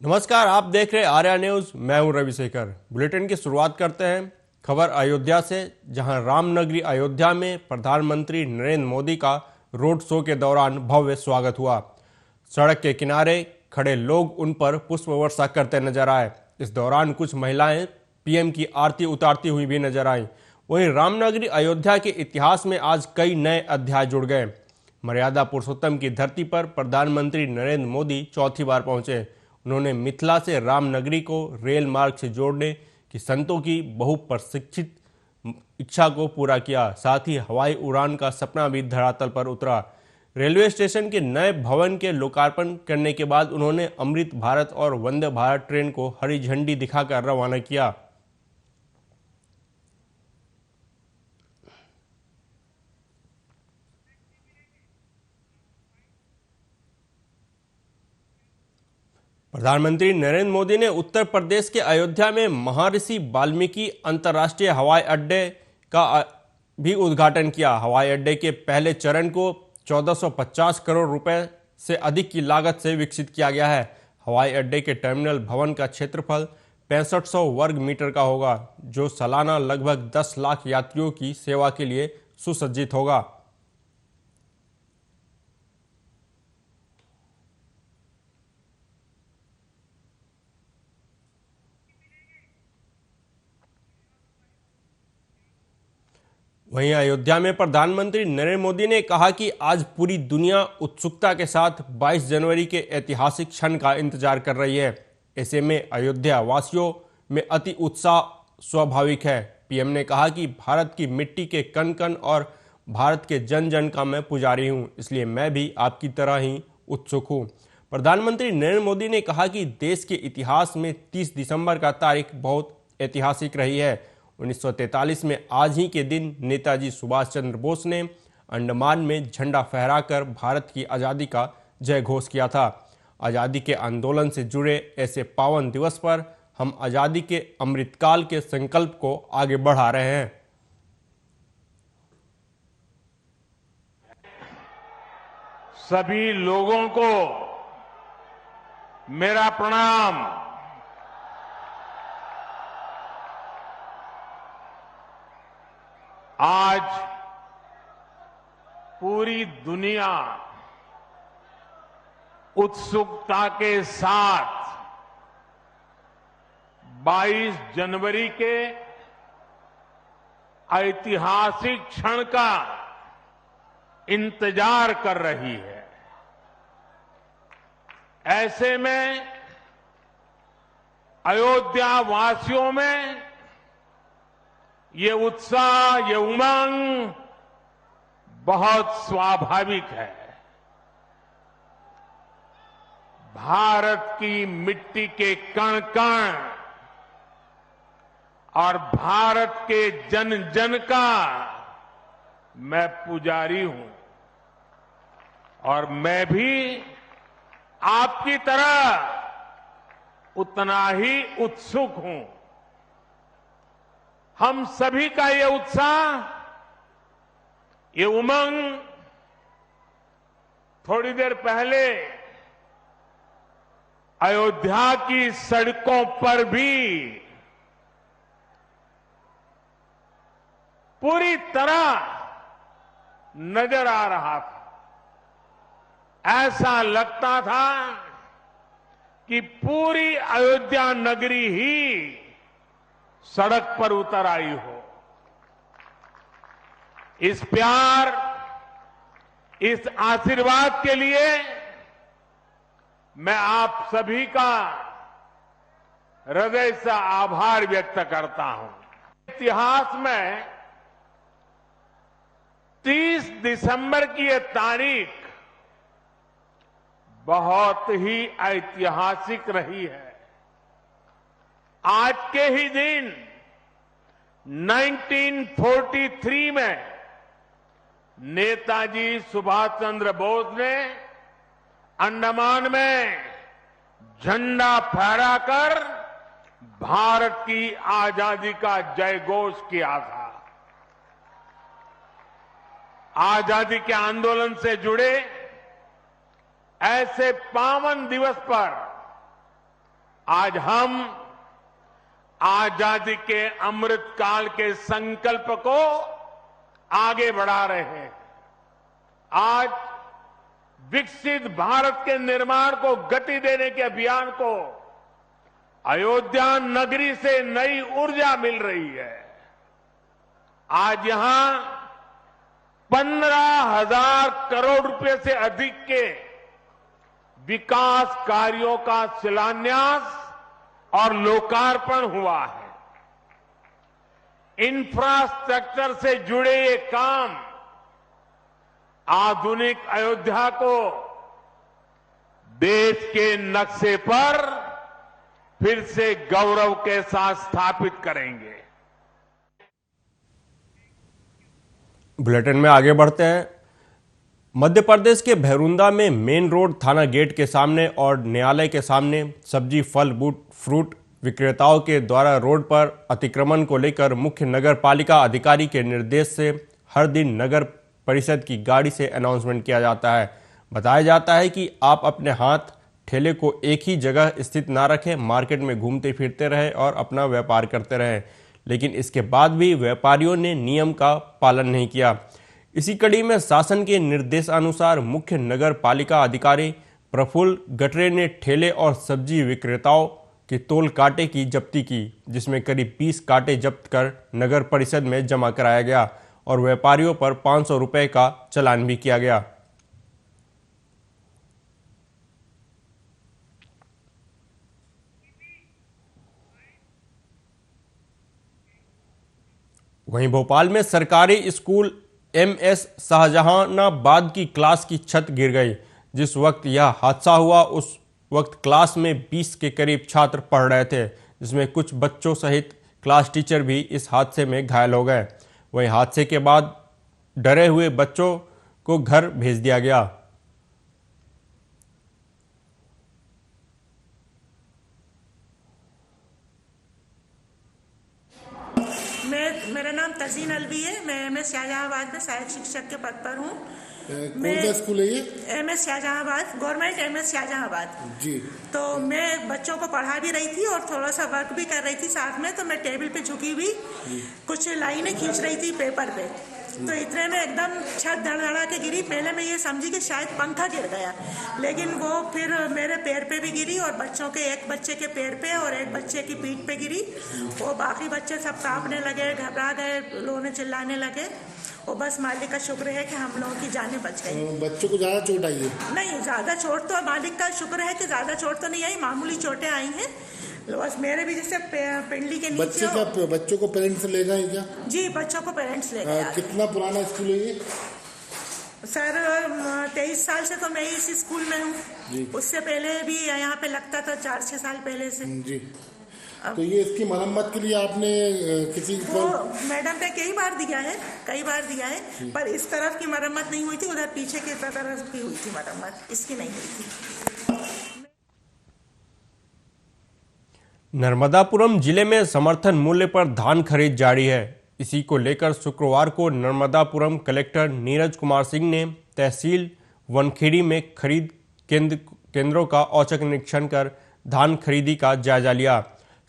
नमस्कार, आप देख रहे आर्या न्यूज। मैं हूं रविशेखर। बुलेटिन की शुरुआत करते हैं खबर अयोध्या से, जहां रामनगरी अयोध्या में प्रधानमंत्री नरेंद्र मोदी का रोड शो के दौरान भव्य स्वागत हुआ। सड़क के किनारे खड़े लोग उन पर पुष्प वर्षा करते नजर आए। इस दौरान कुछ महिलाएं पीएम की आरती उतारती हुई भी नजर आईं। वहीं रामनगरी अयोध्या के इतिहास में आज कई नए अध्याय जुड़ गए। मर्यादा पुरुषोत्तम की धरती पर प्रधानमंत्री नरेंद्र मोदी चौथी बार पहुंचे। उन्होंने मिथिला से रामनगरी को रेल मार्ग से जोड़ने की संतों की बहुप्रतीक्षित इच्छा को पूरा किया। साथ ही हवाई उड़ान का सपना भी धरातल पर उतरा। रेलवे स्टेशन के नए भवन के लोकार्पण करने के बाद उन्होंने अमृत भारत और वंदे भारत ट्रेन को हरी झंडी दिखाकर रवाना किया। प्रधानमंत्री नरेंद्र मोदी ने उत्तर प्रदेश के अयोध्या में महर्षि वाल्मीकि अंतर्राष्ट्रीय हवाई अड्डे का भी उद्घाटन किया। हवाई अड्डे के पहले चरण को 1450 करोड़ रुपए से अधिक की लागत से विकसित किया गया है। हवाई अड्डे के टर्मिनल भवन का क्षेत्रफल 6500 वर्ग मीटर का होगा, जो सालाना लगभग 10 लाख यात्रियों की सेवा के लिए सुसज्जित होगा। वहीं अयोध्या में प्रधानमंत्री नरेंद्र मोदी ने कहा कि आज पूरी दुनिया उत्सुकता के साथ 22 जनवरी के ऐतिहासिक क्षण का इंतजार कर रही है। ऐसे में अयोध्या वासियों में अति उत्साह स्वाभाविक है। पीएम ने कहा कि भारत की मिट्टी के कण कण और भारत के जन जन का मैं पुजारी हूं, इसलिए मैं भी आपकी तरह ही उत्सुक हूं। प्रधानमंत्री नरेंद्र मोदी ने कहा कि देश के इतिहास में 30 दिसंबर का तारीख बहुत ऐतिहासिक रही है। 1943 में आज ही के दिन नेताजी सुभाष चंद्र बोस ने अंडमान में झंडा फहराकर भारत की आज़ादी का जय घोष किया था। आज़ादी के आंदोलन से जुड़े ऐसे पावन दिवस पर हम आज़ादी के अमृतकाल के संकल्प को आगे बढ़ा रहे हैं। सभी लोगों को मेरा प्रणाम। आज पूरी दुनिया उत्सुकता के साथ 22 जनवरी के ऐतिहासिक क्षण का इंतजार कर रही है। ऐसे में अयोध्या वासियों में ये उत्साह, ये उमंग बहुत स्वाभाविक है। भारत की मिट्टी के कण कण और भारत के जन जन का मैं पुजारी हूं, और मैं भी आपकी तरह उतना ही उत्सुक हूं। हम सभी का ये उत्साह, ये उमंग थोड़ी देर पहले अयोध्या की सड़कों पर भी पूरी तरह नजर आ रहा था। ऐसा लगता था कि पूरी अयोध्या नगरी ही सड़क पर उतर आई हो। इस प्यार, इस आशीर्वाद के लिए मैं आप सभी का हृदय से आभार व्यक्त करता हूं। इतिहास में 30 दिसंबर की यह तारीख बहुत ही ऐतिहासिक रही है। आज के ही दिन 1943 में नेताजी सुभाष चंद्र बोस ने अंडमान में झंडा फहराकर भारत की आजादी का जय घोष किया था। आजादी के आंदोलन से जुड़े ऐसे पावन दिवस पर आज हम आजादी के अमृत काल के संकल्प को आगे बढ़ा रहे हैं। आज विकसित भारत के निर्माण को गति देने के अभियान को अयोध्या नगरी से नई ऊर्जा मिल रही है। आज यहां 15,000 करोड़ रुपए से अधिक के विकास कार्यों का शिलान्यास और लोकार्पण हुआ है। इंफ्रास्ट्रक्चर से जुड़े ये काम आधुनिक अयोध्या को देश के नक्शे पर फिर से गौरव के साथ स्थापित करेंगे। बुलेटिन में आगे बढ़ते हैं। मध्य प्रदेश के भैरुंदा में मेन रोड थाना गेट के सामने और न्यायालय के सामने सब्जी, फल, फ्रूट विक्रेताओं के द्वारा रोड पर अतिक्रमण को लेकर मुख्य नगर पालिका अधिकारी के निर्देश से हर दिन नगर परिषद की गाड़ी से अनाउंसमेंट किया जाता है। बताया जाता है कि आप अपने हाथ ठेले को एक ही जगह स्थित ना रखें, मार्केट में घूमते फिरते रहे और अपना व्यापार करते रहें। लेकिन इसके बाद भी व्यापारियों ने नियम का पालन नहीं किया। इसी कड़ी में शासन के निर्देशानुसार मुख्य नगर पालिका अधिकारी प्रफुल्ल गटरे ने ठेले और सब्जी विक्रेताओं के तोल कांटे की जब्ती की, जिसमें करीब 20 कांटे जब्त कर नगर परिषद में जमा कराया गया और व्यापारियों पर 500 रुपए का चालान भी किया गया। वहीं भोपाल में सरकारी स्कूल MS शाहजहानाबाद की क्लास की छत गिर गई। जिस वक्त यह हादसा हुआ उस वक्त क्लास में 20 के करीब छात्र पढ़ रहे थे, जिसमें कुछ बच्चों सहित क्लास टीचर भी इस हादसे में घायल हो गए। वहीं हादसे के बाद डरे हुए बच्चों को घर भेज दिया गया। मेरा नाम तज़ीन अलवी है। मैं MS शाहजहानाबाद में सहायक शिक्षक के पद पर हूँ। कौन सा स्कूल है ये? MS Shahjahanabad, government MS Shahjahanabad ji. तो मैं बच्चों को पढ़ा भी रही थी और थोड़ा सा वर्क भी कर रही थी साथ में। तो मैं टेबल पे झुकी हुई कुछ लाइनें खींच रही थी पेपर पे, तो इतने में एकदम छत धड़धड़ा के गिरी। पहले मैं ये समझी कि शायद पंखा गिर गया, लेकिन वो फिर मेरे पैर पे भी गिरी और बच्चों के, एक बच्चे के पैर पे और एक बच्चे की पीठ पे गिरी। वो बाकी बच्चे सब कांपने लगे, घबरा गए, रोने चिल्लाने लगे। और बस मालिक का शुक्र है कि हम लोगों की जानें बच गई। बच्चों को ज्यादा चोट आई है? नहीं, ज्यादा चोट तो मालिक का शुक्र है कि ज्यादा चोट तो नहीं आई, मामूली चोटें आई हैं। बस मेरे भी जैसे पिंडली के नीचे। बच्चों को पेरेंट्स ले गए क्या? जी, बच्चों को पेरेंट्स ले गए। कितना पुराना स्कूल है ये? सर 23 साल से तो मैं इस स्कूल में हूँ। उससे पहले भी यहाँ पे लगता था 4-6 साल पहले से जी। तो ये इसकी मरम्मत के लिए आपने किसी को? मैडम पे कई बार दिया है, पर इस तरफ की मरम्मत नहीं हुई थी, उधर पीछे की तरफ की हुई थी मरम्मत, इसकी नहीं हुई थी। नर्मदापुरम जिले में समर्थन मूल्य पर धान खरीद जारी है। इसी को लेकर शुक्रवार को नर्मदापुरम कलेक्टर नीरज कुमार सिंह ने तहसील वनखेड़ी में खरीद केंद्रों का औचक निरीक्षण कर धान खरीदी का जायजा लिया।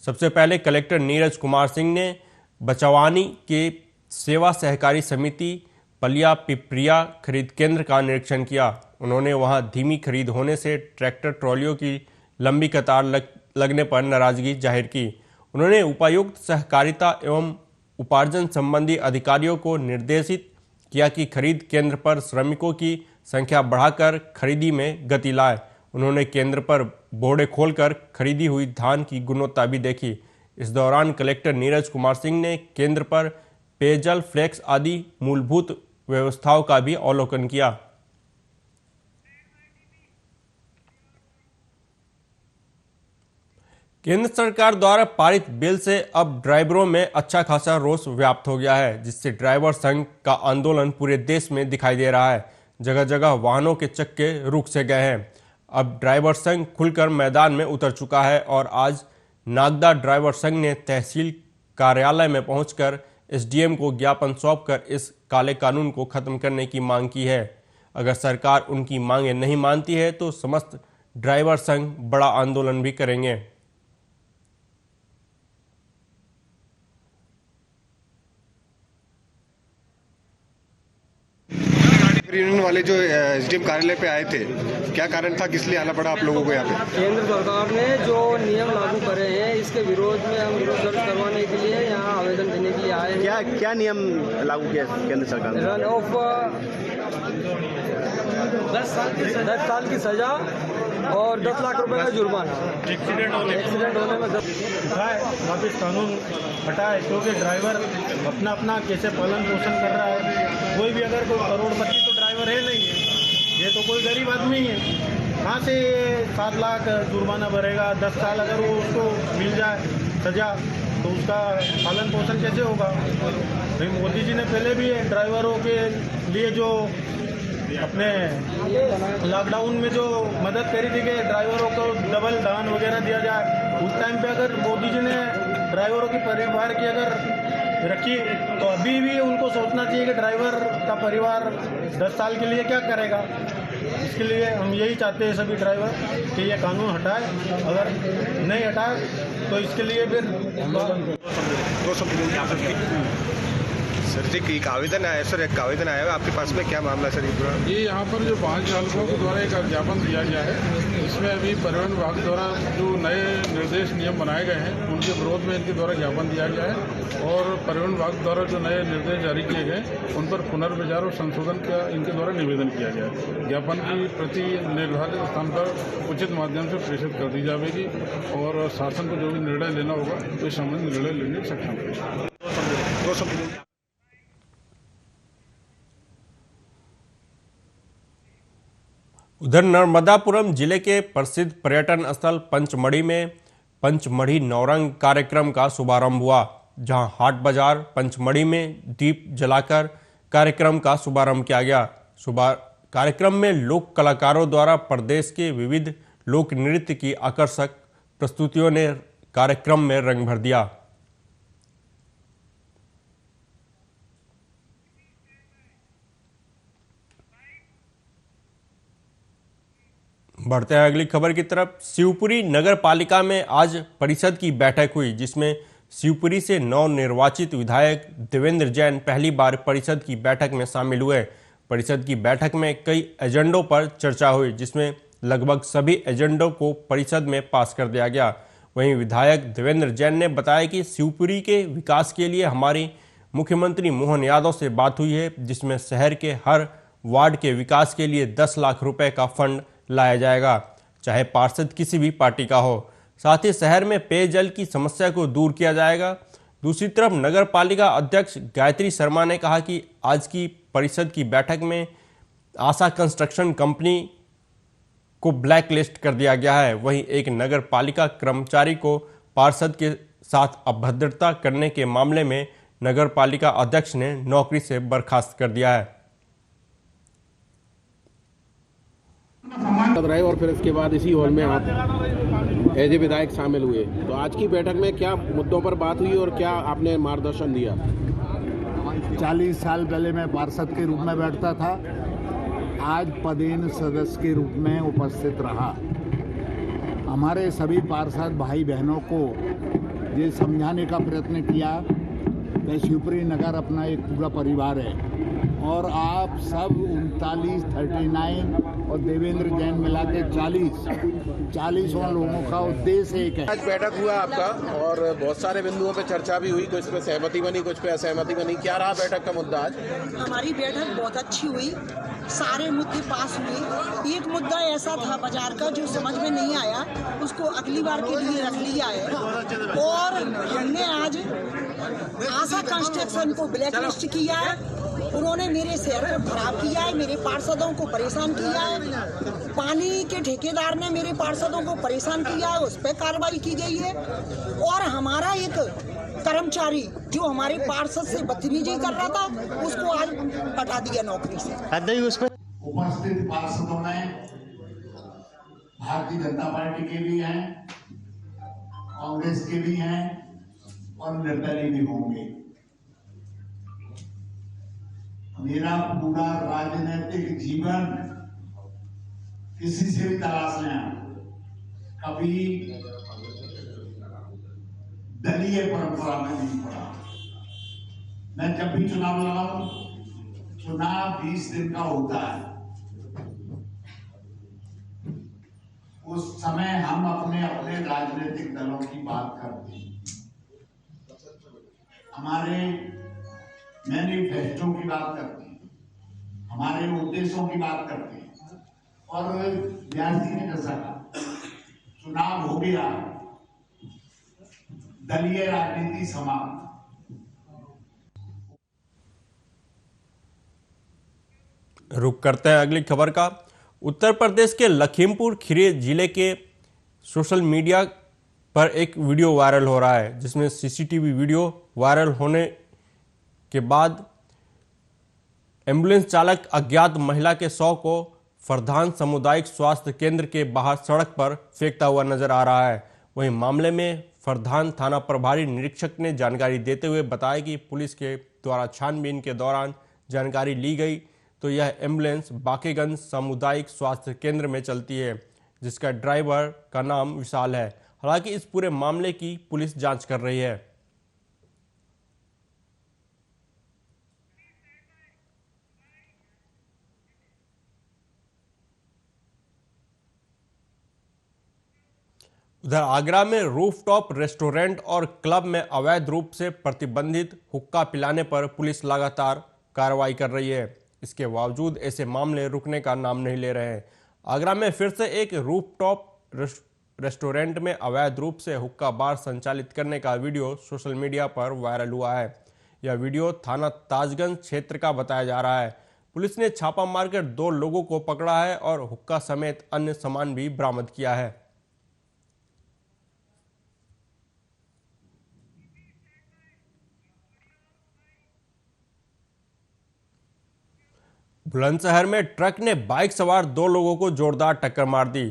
सबसे पहले कलेक्टर नीरज कुमार सिंह ने बचवानी के सेवा सहकारी समिति पलिया पिपरिया खरीद केंद्र का निरीक्षण किया। उन्होंने वहां धीमी खरीद होने से ट्रैक्टर ट्रॉलियों की लंबी कतार लगने पर नाराजगी जाहिर की। उन्होंने उपायुक्त सहकारिता एवं उपार्जन संबंधी अधिकारियों को निर्देशित किया कि खरीद केंद्र पर श्रमिकों की संख्या बढ़ाकर खरीदी में गति लाए। उन्होंने केंद्र पर बोर्डे खोलकर खरीदी हुई धान की गुणवत्ता भी देखी। इस दौरान कलेक्टर नीरज कुमार सिंह ने केंद्र पर पेयजल, फ्लेक्स आदि मूलभूत व्यवस्थाओं का भी अवलोकन किया। केंद्र सरकार द्वारा पारित बिल से अब ड्राइवरों में अच्छा खासा रोष व्याप्त हो गया है, जिससे ड्राइवर संघ का आंदोलन पूरे देश में दिखाई दे रहा है। जगह जगह वाहनों के चक्के रुक से गए हैं। अब ड्राइवर संघ खुलकर मैदान में उतर चुका है और आज नागदा ड्राइवर संघ ने तहसील कार्यालय में पहुंचकर SDM को ज्ञापन सौंपकर इस काले कानून को खत्म करने की मांग की है। अगर सरकार उनकी मांगें नहीं मानती है तो समस्त ड्राइवर संघ बड़ा आंदोलन भी करेंगे। यूनियन वाले जो एसडीएम कार्यालय पे आए थे, क्या कारण था, किस लिए आना पड़ा आप लोगों को यहाँ पे? केंद्र सरकार ने जो नियम लागू करे हैं इसके विरोध में हम विरोध दर्ज करवाने के लिए यहाँ आवेदन देने के लिए आए हैं। क्या क्या नियम लागू किया केंद्र सरकार ने? रन ऑफ 10 साल की सजा और 10 लाख रुपए का जुर्माना। एक्सीडेंट होने में वापिस कानून हटाए, क्योंकि ड्राइवर अपना अपना कैसे पालन पोषण कर रहा है। कोई भी अगर कोई करोड़पति तो ड्राइवर है नहीं है, ये तो कोई गरीब आदमी है, कहाँ से 7 लाख जुर्माना भरेगा? 10 साल अगर वो उसको मिल जाए सजा तो उसका पालन पोषण कैसे होगा? भाई मोदी जी ने पहले भी ड्राइवरों के लिए जो अपने लॉकडाउन में जो मदद करी थी कि ड्राइवरों को डबल दान वगैरह दिया जाए, उस टाइम पे अगर मोदी जी ने ड्राइवरों की परिवार की अगर रखी तो अभी भी उनको सोचना चाहिए कि ड्राइवर का परिवार 10 साल के लिए क्या करेगा। इसके लिए हम यही चाहते हैं सभी ड्राइवर कि ये कानून हटाए, अगर नहीं हटाए तो इसके लिए फिर सर जी एक आवेदन आया सर, एक आवेदन आया है आपके पास में, क्या मामला सर? ये यहाँ पर जो 5 चालकों के द्वारा एक ज्ञापन दिया गया है, इसमें अभी परिवहन विभाग द्वारा जो नए निर्देश नियम बनाए गए हैं उनके विरोध में इनके द्वारा ज्ञापन दिया गया है और परिवहन विभाग द्वारा जो नए निर्देश जारी किए गए उन पर पुनर्विचार और संशोधन का इनके द्वारा निवेदन किया गया है। ज्ञापन की प्रति निर्धारित स्थान पर उचित माध्यम से प्रेषित कर दी जाएगी और शासन को जो भी निर्णय लेना होगा तो इस संबंध में निर्णय लेने में सक्षम होगा। उधर नर्मदापुरम जिले के प्रसिद्ध पर्यटन स्थल पंचमढ़ी में पंचमढ़ी नौरंग कार्यक्रम का शुभारंभ हुआ, जहां हाट बाजार पंचमढ़ी में दीप जलाकर कार्यक्रम का शुभारंभ किया गया। कार्यक्रम में लोक कलाकारों द्वारा प्रदेश के विविध लोक नृत्य की आकर्षक प्रस्तुतियों ने कार्यक्रम में रंग भर दिया। बढ़ते हैं अगली खबर की तरफ। शिवपुरी नगर पालिका में आज परिषद की बैठक हुई, जिसमें शिवपुरी से नवनिर्वाचित विधायक देवेंद्र जैन पहली बार परिषद की बैठक में शामिल हुए। परिषद की बैठक में कई एजेंडों पर चर्चा हुई, जिसमें लगभग सभी एजेंडों को परिषद में पास कर दिया गया। वहीं विधायक देवेंद्र जैन ने बताया कि शिवपुरी के विकास के लिए हमारी मुख्यमंत्री मोहन यादव से बात हुई है, जिसमें शहर के हर वार्ड के विकास के लिए 10 लाख रुपए का फंड लाया जाएगा, चाहे पार्षद किसी भी पार्टी का हो। साथ ही शहर में पेयजल की समस्या को दूर किया जाएगा। दूसरी तरफ नगर पालिका अध्यक्ष गायत्री शर्मा ने कहा कि आज की परिषद की बैठक में आशा कंस्ट्रक्शन कंपनी को ब्लैक लिस्ट कर दिया गया है। वहीं एक नगर पालिका कर्मचारी को पार्षद के साथ अभद्रता करने के मामले में नगर पालिका अध्यक्ष ने नौकरी से बर्खास्त कर दिया है। रहे और फिर इसके बाद इसी हॉल में आप एज ए विधायक शामिल हुए, तो आज की बैठक में क्या मुद्दों पर बात हुई और क्या आपने मार्गदर्शन दिया? 40 साल पहले मैं पार्षद के रूप में बैठता था, आज पदेन सदस्य के रूप में उपस्थित रहा। हमारे सभी पार्षद भाई बहनों को ये समझाने का प्रयत्न किया कि शिवपुरी नगर अपना एक पूरा परिवार है और आप सब 39 और देवेंद्र जैन मिला के 40 लोगों का उद्देश्य एक है। आज बैठक हुआ आपका और बहुत सारे बिंदुओं पे चर्चा भी हुई, कुछ पे सहमति बनी, कुछ पे असहमति बनी। क्या रहा बैठक का मुद्दा आज? हमारी बैठक बहुत अच्छी हुई, सारे मुद्दे पास हुए। एक मुद्दा ऐसा था बाजार का जो समझ में नहीं आया, उसको अगली बार के लिए रख लिया है और हमने आज आशा कंस्ट्रक्शन को ब्लैक लिस्ट किया है। उन्होंने मेरे शहर को खराब किया है, मेरे पार्षदों को परेशान किया है। पानी के ठेकेदार ने मेरे पार्षदों को परेशान किया है, उस पर कार्रवाई की गई है। और हमारा एक कर्मचारी जो हमारे पार्षद से बदतमीजी कर रहा था, उसको आज हटा दिया नौकरी से। उपस्थित पार्षदों में भारतीय जनता पार्टी के भी हैं, कांग्रेस के भी हैं और निर्दलीय भी होंगे। मेरा पूरा राजनीतिक जीवन किसी से भी तलाश लें, कभी दलीय परंपरा में नहीं पड़ा। मैं जब भी चुनाव लड़ाऊं चुनाव 20 दिन का होता है, उस समय हम अपने अपने राजनीतिक दलों की बात करते हैं, हमारे मैनिफेस्टो की बात करते हैं, हमारे उद्देश्यों की बात करते हैं। और व्यास जी ने जैसा कहा, चुनाव हो गया, दलीय राजनीति समाप्त। रुक करते हैं अगली खबर का। उत्तर प्रदेश के लखीमपुर खीरी जिले के सोशल मीडिया पर एक वीडियो वायरल हो रहा है, जिसमें सीसीटीवी वीडियो वायरल होने के बाद एम्बुलेंस चालक अज्ञात महिला के शव को फरधान सामुदायिक स्वास्थ्य केंद्र के बाहर सड़क पर फेंकता हुआ नजर आ रहा है। वहीं मामले में फरधान थाना प्रभारी निरीक्षक ने जानकारी देते हुए बताया कि पुलिस के द्वारा छानबीन के दौरान जानकारी ली गई तो यह एम्बुलेंस बाकेगंज सामुदायिक स्वास्थ्य केंद्र में चलती है, जिसका ड्राइवर का नाम विशाल है। हालांकि इस पूरे मामले की पुलिस जांच कर रही है। उधर आगरा में रूफटॉप रेस्टोरेंट और क्लब में अवैध रूप से प्रतिबंधित हुक्का पिलाने पर पुलिस लगातार कार्रवाई कर रही है। इसके बावजूद ऐसे मामले रुकने का नाम नहीं ले रहे हैं। आगरा में फिर से एक रूफटॉप रेस्टोरेंट में अवैध रूप से हुक्का बार संचालित करने का वीडियो सोशल मीडिया पर वायरल हुआ है। यह वीडियो थाना ताजगंज क्षेत्र का बताया जा रहा है। पुलिस ने छापा मारकर 2 लोगों को पकड़ा है और हुक्का समेत अन्य सामान भी बरामद किया है। बुलंदशहर में ट्रक ने बाइक सवार 2 लोगों को जोरदार टक्कर मार दी,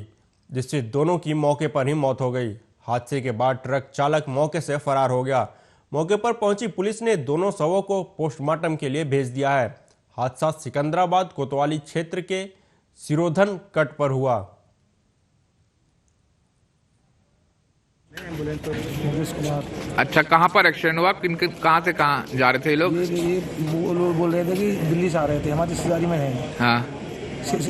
जिससे दोनों की मौके पर ही मौत हो गई। हादसे के बाद ट्रक चालक मौके से फरार हो गया। मौके पर पहुंची पुलिस ने दोनों शवों को पोस्टमार्टम के लिए भेज दिया है। हादसा सिकंदराबाद कोतवाली क्षेत्र के सिरोधन कट पर हुआ। अच्छा, कहाँ पर एक्सीडेंट हुआ? कहाँ से कहाँ जा रहे थे ये लोग? ये बोल रहे थे कि दिल्ली से आ रहे थे, हमारी रिश्तेदारी में है। हाँ,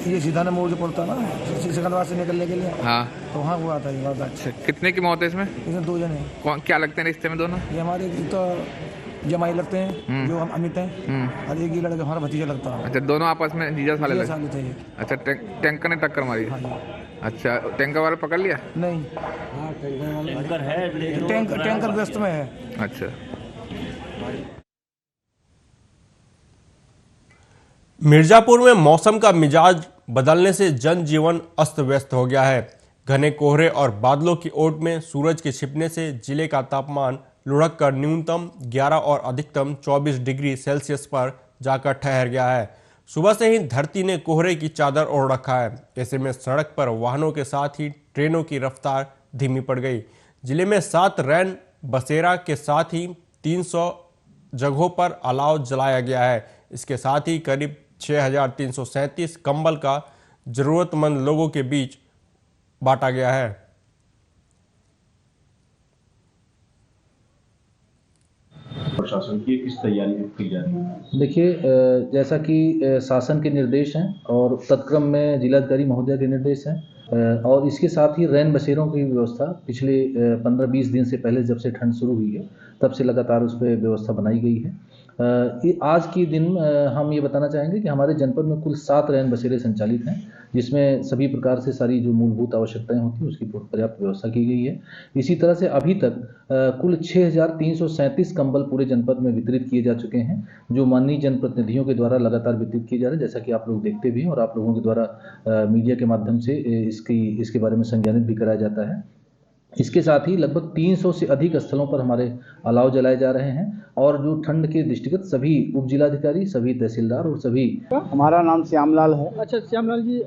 ये सीधा मोड़ जो पड़ता ना सिकंदराबाद से निकलने के लिए। हाँ, तो वहाँ हुआ था ये बात। अच्छा, कितने की मौत है इसमें? इसमें 2 जने। कौन क्या लगते हैं रिश्ते में दोनों? ये हमारे तो जमाई लगते हैं, जो हम अमित हैं, और एक ही लड़का हमारा भतीजा लगता है। अच्छा, दोनों आपस में जीजा साले लगे? साले थे। अच्छा, टैंकर ने टक्कर मारी? अच्छा, टैंकर वाला पकड़ लिया? नहीं, टैंकर व्यस्त में है। अच्छा। मिर्जापुर में मौसम का मिजाज बदलने से जनजीवन अस्त व्यस्त हो गया है। घने कोहरे और बादलों की ओट में सूरज के छिपने से जिले का तापमान लुढ़क कर न्यूनतम 11 और अधिकतम 24 डिग्री सेल्सियस पर जाकर ठहर गया है। सुबह से ही धरती ने कोहरे की चादर ओढ़ रखा है। ऐसे में सड़क पर वाहनों के साथ ही ट्रेनों की रफ्तार धीमी पड़ गई। जिले में 7 रैन बसेरा के साथ ही 300 जगहों पर अलाव जलाया गया है। इसके साथ ही करीब 6,337 कंबल का जरूरतमंद लोगों के बीच बांटा गया है। प्रशासन की किस तैयारी की जा रही है? देखिए, जैसा कि शासन के निर्देश हैं और तत्क्रम में जिलाधिकारी महोदय के निर्देश हैं, और इसके साथ ही रैन बसेरों की व्यवस्था पिछले 15-20 दिन से पहले जब से ठंड शुरू हुई है तब से लगातार उस पर व्यवस्था बनाई गई है। आज के दिन हम ये बताना चाहेंगे कि हमारे जनपद में कुल 7 रैन बसेरे संचालित हैं, जिसमें सभी प्रकार से सारी जो मूलभूत आवश्यकताएं होती हैं उसकी पर्याप्त व्यवस्था की गई है। इसी तरह से अभी तक कुल 6,337 कंबल पूरे जनपद में वितरित किए जा चुके हैं, जो माननीय जनप्रतिनिधियों के द्वारा लगातार वितरित किए जा रहे हैं, जैसा कि आप लोग देखते भी हैं और आप लोगों के द्वारा मीडिया के माध्यम से इसके बारे में संज्ञानित भी कराया जाता है। इसके साथ ही लगभग 300 से अधिक स्थलों पर हमारे अलाव जलाए जा रहे हैं, और जो ठंड के दृष्टिगत सभी उप जिलाधिकारी, सभी तहसीलदार और सभी। हमारा नाम श्यामलाल है। अच्छा श्यामलाल जी,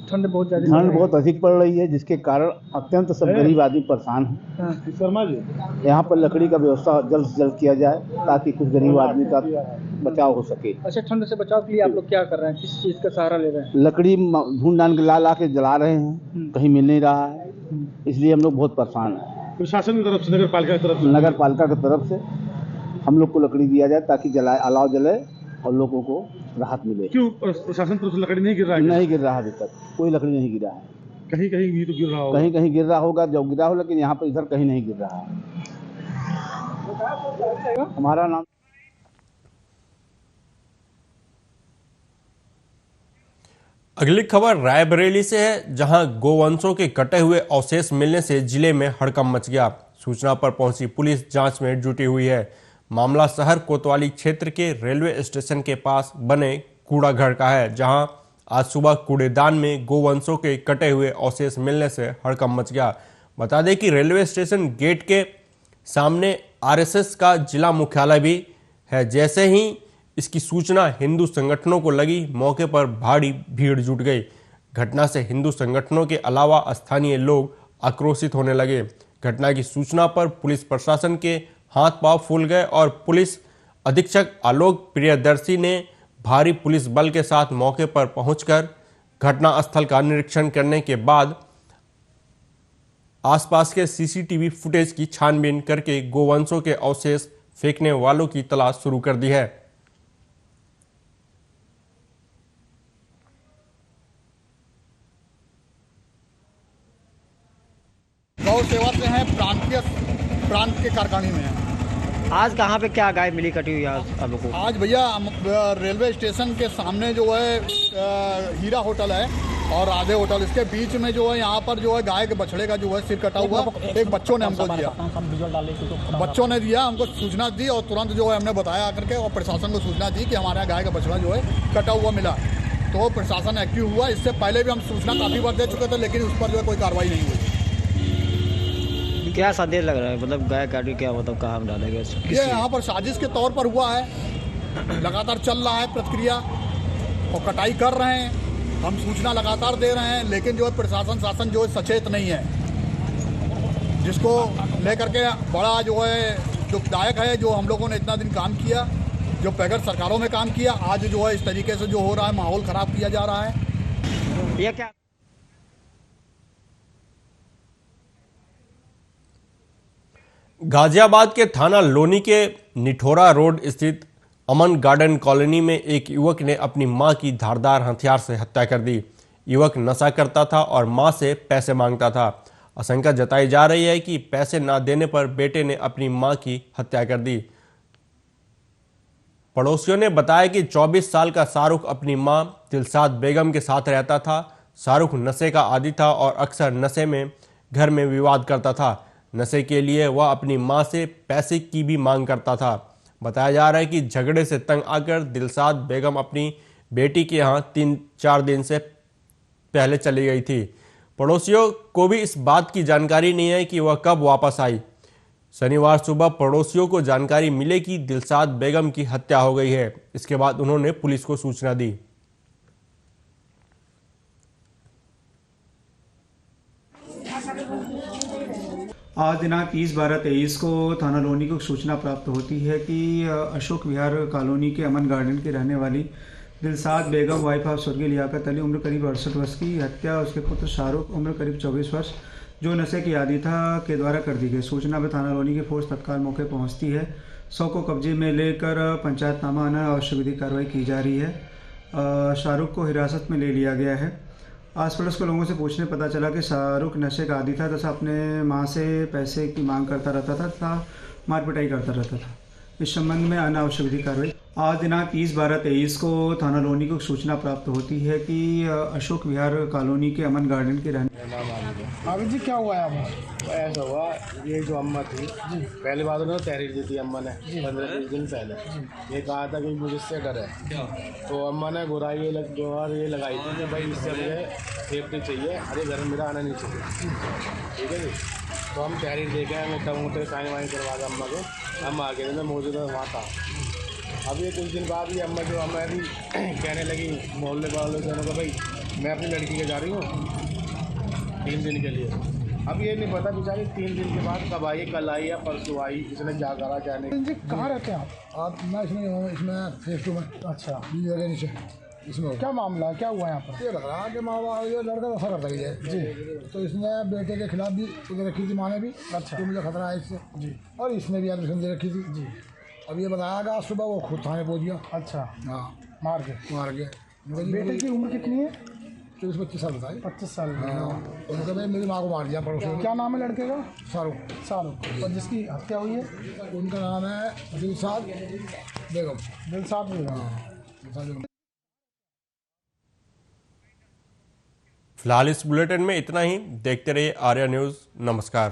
ठंड बहुत अधिक पड़ रही है, जिसके कारण अत्यंत सब गरीब आदमी परेशान है। शर्मा जी, यहाँ पर लकड़ी का व्यवस्था जल्द से जल्द किया जाए ताकि कुछ गरीब आदमी का बचाव हो सके। अच्छा, ठंड से बचाव के लिए आप लोग क्या कर रहे हैं, किस चीज़ का सहारा ले रहे हैं? लकड़ी ढूंढ ढांड के ला के जला रहे हैं, कहीं मिल नहीं रहा है, इसलिए हम लोग बहुत परेशान हैं। प्रशासन की तरफ से, नगर पालिका की तरफ से हम लोग को लकड़ी दिया जाए ताकि अलाव जले और लोगों को राहत मिले। क्यों प्रशासन तरफ से लकड़ी नहीं गिर रहा है? नहीं गिर रहा अभी तक, कोई लकड़ी नहीं गिरा है। कहीं कहीं भी तो गिर रहा होगा। कहीं कहीं गिर रहा होगा, जो गिरा हो, लेकिन यहाँ पर इधर कहीं नहीं गिर रहा है। हमारा नाम अगली खबर रायबरेली से है, जहां गोवंशों के कटे हुए अवशेष मिलने से जिले में हड़कंप मच गया। सूचना पर पहुंची पुलिस जांच में जुटी हुई है। मामला शहर कोतवाली क्षेत्र के रेलवे स्टेशन के पास बने कूड़ा घर का है, जहां आज सुबह कूड़ेदान में गोवंशों के कटे हुए अवशेष मिलने से हड़कंप मच गया। बता दें कि रेलवे स्टेशन गेट के सामने आरएसएस का जिला मुख्यालय भी है। जैसे ही इसकी सूचना हिंदू संगठनों को लगी, मौके पर भारी भीड़ जुट गई। घटना से हिंदू संगठनों के अलावा स्थानीय लोग आक्रोशित होने लगे। घटना की सूचना पर पुलिस प्रशासन के हाथ पांव फूल गए और पुलिस अधीक्षक आलोक प्रियदर्शी ने भारी पुलिस बल के साथ मौके पर पहुंचकर घटनास्थल का निरीक्षण करने के बाद आसपास के सीसीटीवी फुटेज की छानबीन करके गोवंशों के अवशेष फेंकने वालों की तलाश शुरू कर दी है। गौ सेवा से हैं, प्रांत के कारखाने में हैं। आज कहाँ पे क्या गाय मिली कटी हुई आज आपको? आज भैया रेलवे स्टेशन के सामने जो है हीरा होटल है और राधे होटल, इसके बीच में जो है यहाँ पर जो है गाय के बछड़े का जो है सिर कटा हुआ एक बच्चों ने हमको दिया। बच्चों ने दिया, हमको सूचना दी और तुरंत जो है हमने बताया आकर के और प्रशासन को सूचना दी कि हमारे यहाँ गाय का बछड़ा जो है कटा हुआ मिला। तो प्रशासन एक्टिव हुआ। इससे पहले भी हम सूचना काफ़ी बार दे चुके थे, लेकिन उस पर जो है कोई कार्रवाई नहीं हुई। क्या संदेश लग रहा है, मतलब गाय काटी क्या मतलब कहाँ हम डालेंगे? ये यहाँ पर साजिश के तौर पर हुआ है, लगातार चल रहा है प्रक्रिया और कटाई कर रहे हैं। हम सूचना लगातार दे रहे हैं, लेकिन जो है प्रशासन शासन जो है सचेत नहीं है, जिसको लेकर के बड़ा जो है दुखदायक है। जो हम लोगों ने इतना दिन काम किया, जो बगैर सरकारों में काम किया, आज जो है इस तरीके से जो हो रहा है, माहौल खराब किया जा रहा है। ये क्या गाजियाबाद के थाना लोनी के निठोरा रोड स्थित अमन गार्डन कॉलोनी में एक युवक ने अपनी मां की धारदार हथियार से हत्या कर दी। युवक नशा करता था और मां से पैसे मांगता था। आशंका जताई जा रही है कि पैसे ना देने पर बेटे ने अपनी मां की हत्या कर दी। पड़ोसियों ने बताया कि 24 साल का शाहरुख अपनी मां दिलशाद बेगम के साथ रहता था। शाहरुख नशे का आदी था और अक्सर नशे में घर में विवाद करता था। नशे के लिए वह अपनी मां से पैसे की भी मांग करता था। बताया जा रहा है कि झगड़े से तंग आकर दिलशाद बेगम अपनी बेटी के यहाँ 3-4 दिन से पहले चली गई थी। पड़ोसियों को भी इस बात की जानकारी नहीं है कि वह कब वापस आई। शनिवार सुबह पड़ोसियों को जानकारी मिले कि दिलशाद बेगम की हत्या हो गई है। इसके बाद उन्होंने पुलिस को सूचना दी। आज दिनांक 30/12/23 को थाना लोनी को सूचना प्राप्त होती है कि अशोक विहार कॉलोनी के अमन गार्डन की रहने वाली दिलशाद बेगम वाइफ ऑफ स्वर्गीय लियाकत अली उम्र करीब 68 वर्ष की हत्या उसके पुत्र शाहरुख उम्र करीब 24 वर्ष जो नशे की आदी था के द्वारा कर दी गई। सूचना पर थाना लोनी की फोर्स तत्काल मौके पहुंचती है। शव को कब्जे में लेकर पंचायतनामा आना आवश्यक विधिक कार्रवाई की जा रही है। शाहरुख को हिरासत में ले लिया गया है। आस पड़ोस के लोगों से पूछने पता चला कि शाहरुख नशे का आदी था तथा अपने मां से पैसे की मांग करता रहता था तथा मारपिटाई करता रहता था। इस संबंध में अनावश्यक विधिक कार्रवाई। आज दिनांक 30/12/23 को थाना लोनी को सूचना प्राप्त होती है कि अशोक विहार कॉलोनी के अमन गार्डन के रहने अभी जी क्या हुआ है? ऐसा हुआ, ये जो अम्मा थी पहले बात उन्होंने तहरीर दी थी अम्मा ने 15-20 दिन पहले। ये कहा था कि मुझे इससे डर है, तो अम्मा ने बुराई ये लगाई थी कि भाई इससे मुझे सेफ्टी चाहिए, अरे घर में मेरा आना नहीं चाहिए। ठीक है जी, तो हम तहरीर दे के मोटे साइन वाइन करवा के अम्मा के हम आ गए। मैं मौजूद वहाँ था। अभी कुछ दिन बाद ही अम्मा भी कहने लगी मोहल्ले वालों से कि भाई मैं अपनी लड़की के जा रही हूँ 3 दिन के लिए। अब ये नहीं पता बेचारी 3 दिन के बाद कब आई, कल आई या परसों आई, इसने क्या करा क्या नहीं। जी कहाँ रहते हैं आप? मैं इसमें फेस 2 में। अच्छा, नीचे इसमें क्या मामला है, क्या हुआ यहाँ पर? ये लग रहा है कि माँ बाप ये लड़का नशा करता ही है जी, तो इसने बेटे के खिलाफ भी उधर रखी थी माँ ने भी। अच्छा, तो मुझे खतरा है इससे जी, और इसने भी एप्लीकेशन दे रखी थी जी, अब ये बताया कि आज सुबह वो खुद थाने पहुंच गया। अच्छा, हाँ, मार के बेटे की उम्र कितनी है? 24-25 साल बताए। 25 साल। उनके भाई मेरी माँ को मार दिया पड़ोसी ने। क्या नाम है लड़के का? शाहरुख। और जिसकी हत्या हुई है उनका नाम है दिलशाद बेगम। दिलशाद बेगम। फिलहाल इस बुलेटिन में इतना ही। देखते रहिए आर्या न्यूज़। नमस्कार।